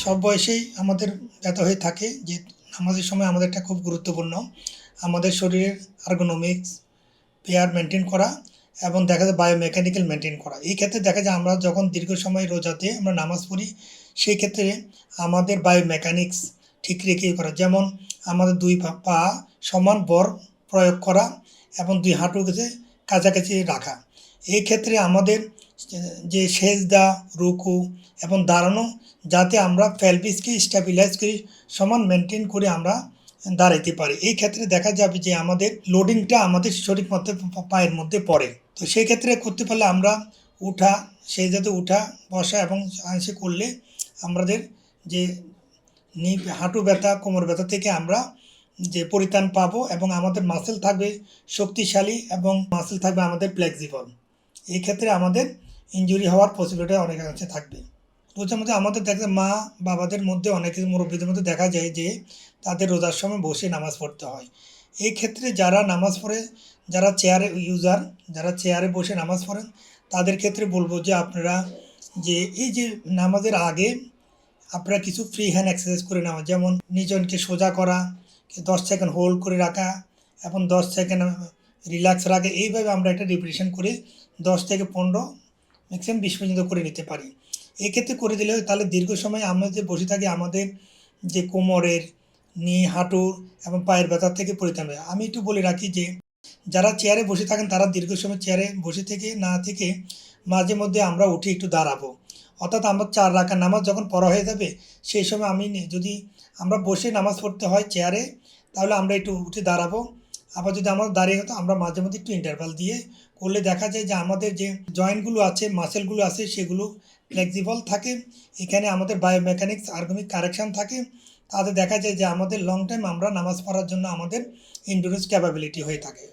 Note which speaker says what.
Speaker 1: সব বয়সেই আমাদের ব্যথা হয়ে থাকে যে নামাজের সময় আমাদের একটা খুব গুরুত্বপূর্ণ আমাদের শরীরের আর্গোনমিক্স পেয়ার মেনটেন করা এবং দেখা যায় বায়োমেকানিক্যাল মেনটেন করা। এই ক্ষেত্রে দেখা যায় আমরা যখন দীর্ঘ সময় রোজাতে আমরা নামাজ পড়ি সেই ক্ষেত্রে আমাদের বায়োমেকানিক্স ঠিক রেখে করা, যেমন আমাদের দুই পা সমান বর প্রয়োগ করা এবং দুই হাঁটুকে কাছাকাছি রাখা। এই ক্ষেত্রে আমাদের যে সেজদা, রুকু এবং দাঁড়ানো, যাতে আমরা পেলভিসকে স্টেবিলাইজ করি, সমান মেনটেন করে আমরা দাঁড়াইতে পারি। এই ক্ষেত্রে দেখা যাবে যে আমাদের লোডিংটা আমাদের শরীর মধ্যে পায়ের মধ্যে পড়ে। তো সেই ক্ষেত্রে করতে পারলে আমরা উঠা, সেজদাতে উঠা, বসা এবং আংশিক করলে আমাদের যে হাঁটু ব্যথা, কোমর ব্যথা থেকে আমরা যে পরিত্রাণ পাবো এবং আমাদের মাসেল থাকবে শক্তিশালী এবং মাসেল থাকবে আমাদের ফ্লেক্সিবল। এই ক্ষেত্রে আমাদের ইনজুরি হওয়ার পসিবিলিটি অনেকাংশে থাকবে। রোজার মধ্যে আমাদের দেখা মা বাবাদের মধ্যে অনেকের মুরব্বীদের মধ্যে দেখা যায় যে তাদের রোজার সময় বসে নামাজ পড়তে হয়। এই ক্ষেত্রে যারা নামাজ পড়ে, যারা চেয়ারে ইউজার, যারা চেয়ারে বসে নামাজ পড়েন, তাদের ক্ষেত্রে বলবো যে আপনারা যে এই যে নামাজের আগে আপনারা কিছু ফ্রি হ্যান্ড এক্সারসাইজ করে নেওয়া, যেমন নিজনকে সোজা করা, 10 সেকেন্ড হোল্ড করে রাখা এবং 10 সেকেন্ড রিল্যাক্স রাখা। এইভাবে আমরা একটা রিপিটেশন করে 10 থেকে 15 ম্যাক্সিমাম 20 পর্যন্ত করে নিতে পারি। এক্ষেত্রে করে দিলে তাহলে দীর্ঘ সময় আমরা যে বসে থাকি আমাদের যে কোমরের, নি, হাঁটুর এবং পায়ের ব্যথার থেকে পরিত্রাণ পাই। আমি একটু বলে রাখি যে যারা চেয়ারে বসে থাকেন তারা দীর্ঘ সময় চেয়ারে বসে থেকে না থেকে মাঝে মধ্যে আমরা উঠে একটু দাঁড়াবো। অর্থাৎ আমার 4 রাকাত নামাজ যখন পড়া হয়ে যাবে সেই সময় আমি যদি আমরা বসে নামাজ পড়তে হয় চেয়ারে, তাহলে আমরা একটু উঠে দাঁড়াবো। আবার যদি আমাদের দাঁড়িয়ে হতো আমরা মাঝে মধ্যে একটু ইন্টারভাল দিয়ে করলে দেখা যায় যে আমাদের যে জয়েন্টগুলো আছে, মাসেলগুলো আছে, সেগুলো ফ্লেক্সিবল থাকে। এখানে আমাদের বায়োমেকানিক্স আর্গমিক কারেকশান থাকে। তাতে দেখা যায় যে আমাদের লং টাইম আমরা নামাজ পড়ার জন্য আমাদের এন্ডুরেন্স ক্যাপাবিলিটি হয়ে থাকে।